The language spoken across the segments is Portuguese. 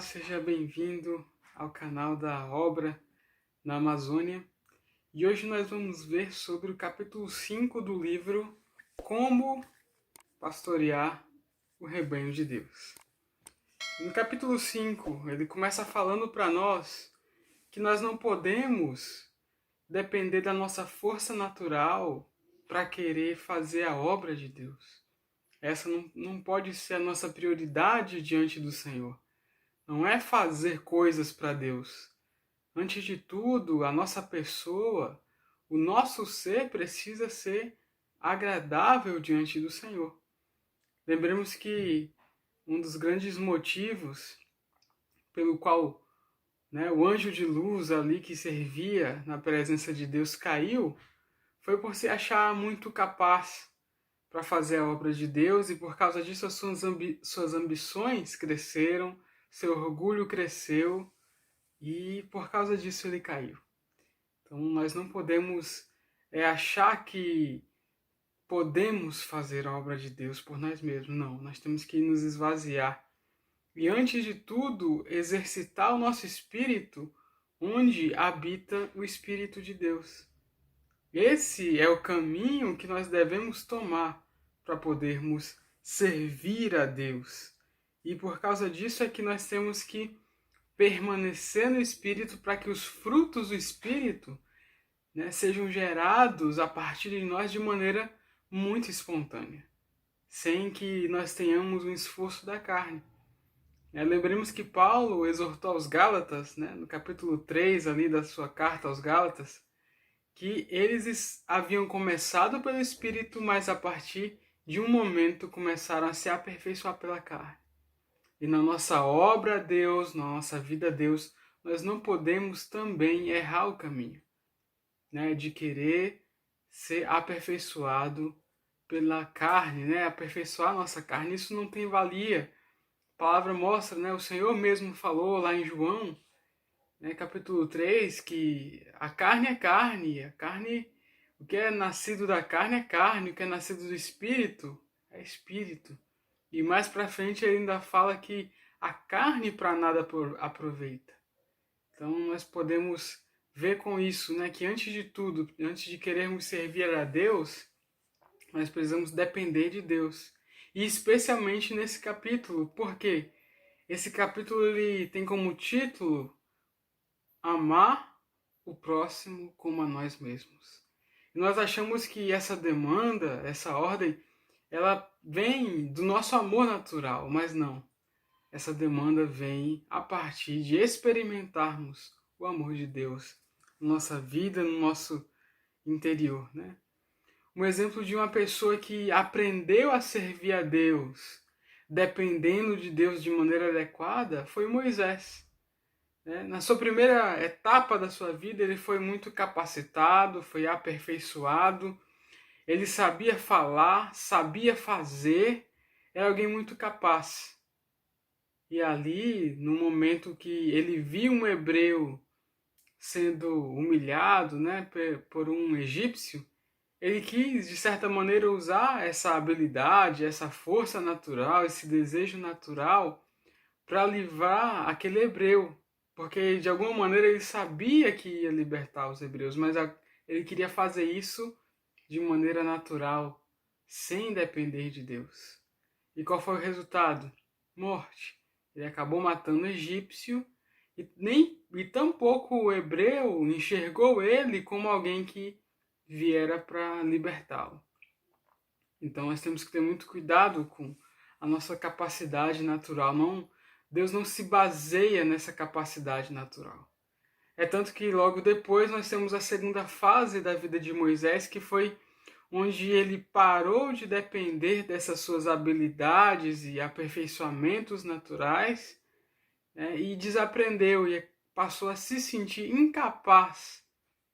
Olá, seja bem-vindo ao canal da Obra na Amazônia. E hoje nós vamos ver sobre o capítulo 5 do livro Como Pastorear o Rebanho de Deus. No capítulo 5, ele começa falando para nós que nós não podemos depender da nossa força natural para querer fazer a obra de Deus. Essa não pode ser a nossa prioridade diante do Senhor. Não é fazer coisas para Deus. Antes de tudo, a nossa pessoa, o nosso ser precisa ser agradável diante do Senhor. Lembremos que um dos grandes motivos pelo qual o anjo de luz ali que servia na presença de Deus caiu foi por se achar muito capaz para fazer a obra de Deus e por causa disso as suas ambições cresceram, seu orgulho cresceu e por causa disso ele caiu. Então nós não podemos achar que podemos fazer a obra de Deus por nós mesmos. Não, nós temos que nos esvaziar. E antes de tudo, exercitar o nosso espírito onde habita o Espírito de Deus. Esse é o caminho que nós devemos tomar para podermos servir a Deus. E por causa disso é que nós temos que permanecer no Espírito para que os frutos do Espírito sejam gerados a partir de nós de maneira muito espontânea, sem que nós tenhamos um esforço da carne. Lembremos que Paulo exortou aos Gálatas, no capítulo 3 ali da sua carta aos Gálatas, que eles haviam começado pelo Espírito, mas a partir de um momento começaram a se aperfeiçoar pela carne. E na nossa obra a Deus, na nossa vida a Deus, nós não podemos também errar o caminho, de querer ser aperfeiçoado pela carne, aperfeiçoar a nossa carne. Isso não tem valia. A palavra mostra, o Senhor mesmo falou lá em João, capítulo 3, que a carne é carne, o que é nascido da carne é carne, o que é nascido do Espírito é Espírito. E mais para frente ele ainda fala que a carne para nada aproveita. Então nós podemos ver com isso, que antes de tudo, antes de querermos servir a Deus, nós precisamos depender de Deus. E especialmente nesse capítulo, porque esse capítulo ele tem como título Amar o próximo como a nós mesmos. E nós achamos que essa demanda, essa ordem, ela vem do nosso amor natural, mas não. Essa demanda vem a partir de experimentarmos o amor de Deus na nossa vida, no nosso interior, Um exemplo de uma pessoa que aprendeu a servir a Deus, dependendo de Deus de maneira adequada, foi Moisés. Na sua primeira etapa da sua vida, ele foi muito capacitado, foi aperfeiçoado, ele sabia falar, sabia fazer, era alguém muito capaz. E ali, no momento que ele viu um hebreu sendo humilhado por um egípcio, ele quis, de certa maneira, usar essa habilidade, essa força natural, esse desejo natural para livrar aquele hebreu. Porque, de alguma maneira, ele sabia que ia libertar os hebreus, mas ele queria fazer isso de maneira natural, sem depender de Deus. E qual foi o resultado? Morte. Ele acabou matando o egípcio e tampouco o hebreu enxergou ele como alguém que viera para libertá-lo. Então nós temos que ter muito cuidado com a nossa capacidade natural. Deus não se baseia nessa capacidade natural. É tanto que logo depois nós temos a segunda fase da vida de Moisés, que foi onde ele parou de depender dessas suas habilidades e aperfeiçoamentos naturais, e desaprendeu e passou a se sentir incapaz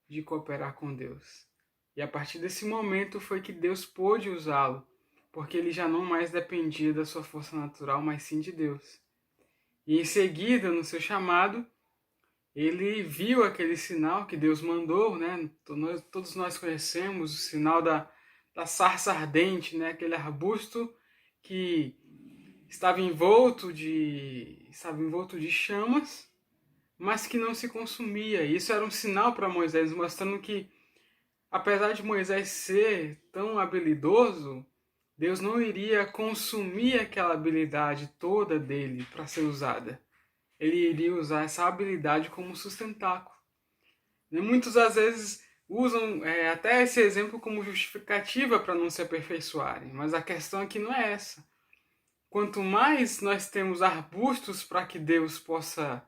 de cooperar com Deus. E a partir desse momento foi que Deus pôde usá-lo, porque ele já não mais dependia da sua força natural, mas sim de Deus. E em seguida, no seu chamado, ele viu aquele sinal que Deus mandou, Todos nós conhecemos o sinal da sarça ardente, aquele arbusto que estava envolto de estava envolto de chamas, mas que não se consumia. Isso era um sinal para Moisés, mostrando que, apesar de Moisés ser tão habilidoso, Deus não iria consumir aquela habilidade toda dele para ser usada. Ele iria usar essa habilidade como sustentáculo. E muitos, às vezes, usam até esse exemplo como justificativa para não se aperfeiçoarem, mas a questão aqui não é essa. Quanto mais nós temos arbustos para que Deus possa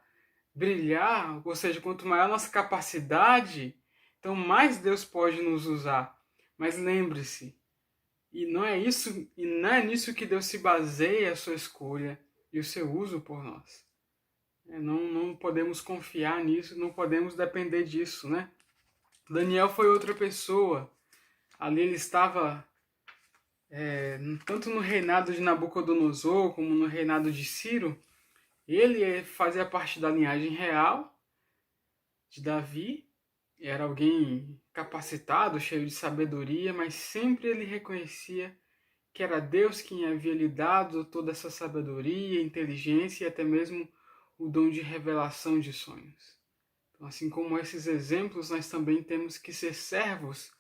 brilhar, ou seja, quanto maior a nossa capacidade, então mais Deus pode nos usar. Mas lembre-se, e não é nisso que Deus se baseia a sua escolha e o seu uso por nós. Não podemos confiar nisso, não podemos depender disso, né? Daniel foi outra pessoa. Ali ele estava tanto no reinado de Nabucodonosor como no reinado de Ciro. Ele fazia parte da linhagem real de Davi. Era alguém capacitado, cheio de sabedoria, mas sempre ele reconhecia que era Deus quem havia lhe dado toda essa sabedoria, inteligência e até mesmo o dom de revelação de sonhos. Então, assim como esses exemplos, nós também temos que ser servos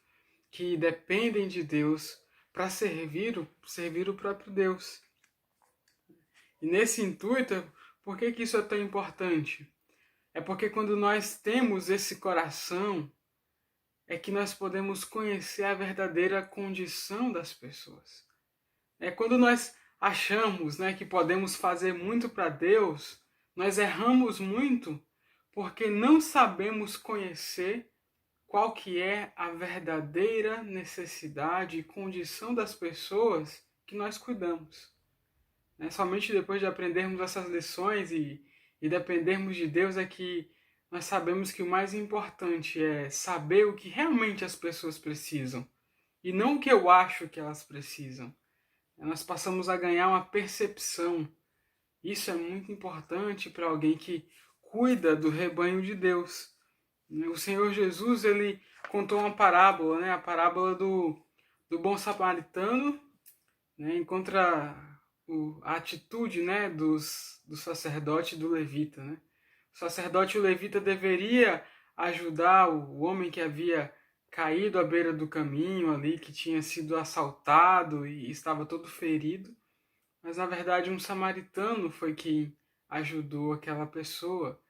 que dependem de Deus para servir o próprio Deus. E nesse intuito, por que isso é tão importante? É porque quando nós temos esse coração, é que nós podemos conhecer a verdadeira condição das pessoas. Quando nós achamos, que podemos fazer muito para Deus, nós erramos muito porque não sabemos conhecer qual que é a verdadeira necessidade e condição das pessoas que nós cuidamos. Somente depois de aprendermos essas lições e dependermos de Deus é que nós sabemos que o mais importante é saber o que realmente as pessoas precisam e não o que eu acho que elas precisam. Nós passamos a ganhar uma percepção. Isso é muito importante para alguém que cuida do rebanho de Deus. O Senhor Jesus, ele contou uma parábola, a parábola do bom samaritano, encontra a atitude do sacerdote e do levita. O sacerdote e o levita deveria ajudar o homem que havia caído à beira do caminho ali, que tinha sido assaltado e estava todo ferido. Mas na verdade um samaritano foi quem ajudou aquela pessoa,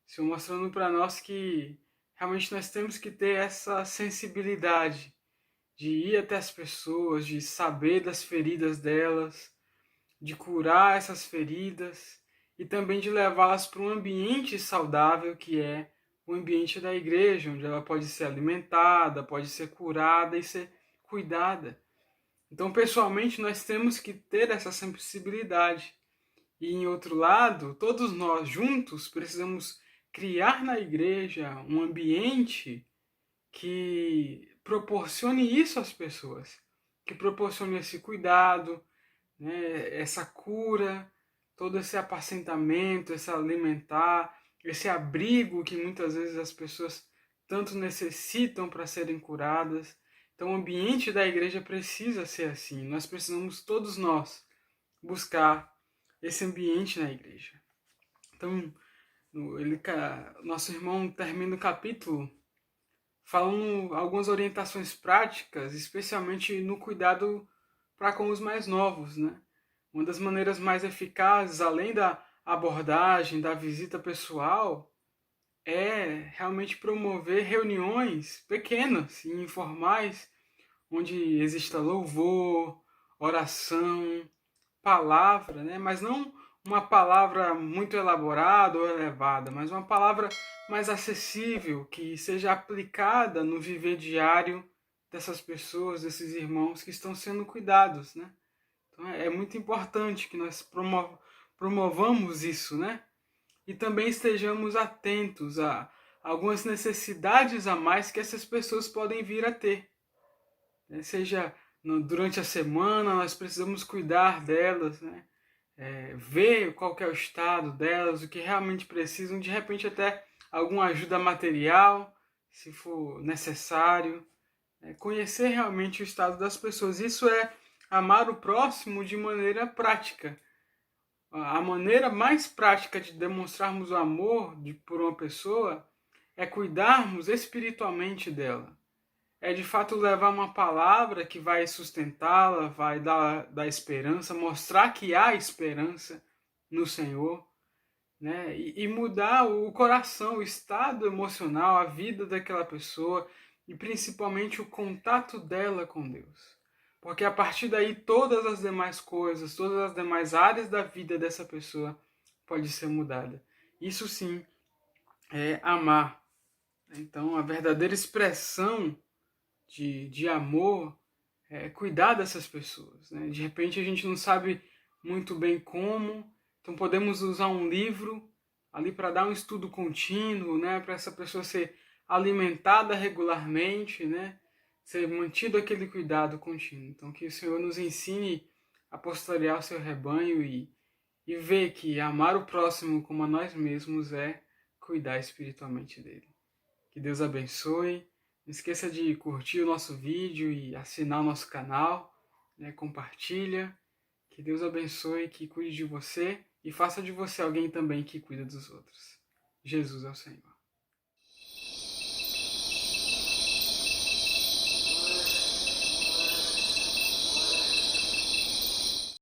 se mostrando para nós que realmente nós temos que ter essa sensibilidade de ir até as pessoas, de saber das feridas delas, de curar essas feridas e também de levá-las para um ambiente saudável que é o ambiente da igreja, onde ela pode ser alimentada, pode ser curada e ser cuidada. Então, pessoalmente, nós temos que ter essa sensibilidade. E, em outro lado, todos nós juntos precisamos criar na igreja um ambiente que proporcione isso às pessoas, que proporcione esse cuidado, essa cura, todo esse apacentamento, esse alimentar, esse abrigo que muitas vezes as pessoas tanto necessitam para serem curadas. Então, o ambiente da igreja precisa ser assim. Nós precisamos, todos nós, buscar esse ambiente na igreja. Então, nosso irmão termina o capítulo falando algumas orientações práticas, especialmente no cuidado para com os mais novos. Uma das maneiras mais eficazes, além da abordagem, da visita pessoal, é realmente promover reuniões pequenas e informais, onde exista louvor, oração, palavra, mas não uma palavra muito elaborada ou elevada, mas uma palavra mais acessível, que seja aplicada no viver diário dessas pessoas, desses irmãos que estão sendo cuidados. Então é muito importante que nós promovamos isso, e também estejamos atentos a algumas necessidades a mais que essas pessoas podem vir a ter. Seja durante a semana, nós precisamos cuidar delas, ver qual que é o estado delas, o que realmente precisam, de repente até alguma ajuda material, se for necessário. Conhecer realmente o estado das pessoas. Isso é amar o próximo de maneira prática. A maneira mais prática de demonstrarmos o amor por uma pessoa é cuidarmos espiritualmente dela. É de fato levar uma palavra que vai sustentá-la, vai dar esperança, mostrar que há esperança no Senhor, né? E mudar o coração, o estado emocional, a vida daquela pessoa e principalmente o contato dela com Deus. Porque a partir daí todas as demais coisas, todas as demais áreas da vida dessa pessoa pode ser mudada. Isso sim é amar. Então a verdadeira expressão de amor é cuidar dessas pessoas, né? De repente a gente não sabe muito bem como, então podemos usar um livro ali para dar um estudo contínuo, né? Para essa pessoa ser alimentada regularmente, né? Ser mantido aquele cuidado contínuo. Então que o Senhor nos ensine a pastorear o seu rebanho e ver que amar o próximo como a nós mesmos é cuidar espiritualmente dele. Que Deus abençoe. Não esqueça de curtir o nosso vídeo e assinar o nosso canal, né? Compartilha. Que Deus abençoe, que cuide de você e faça de você alguém também que cuida dos outros. Jesus é o Senhor.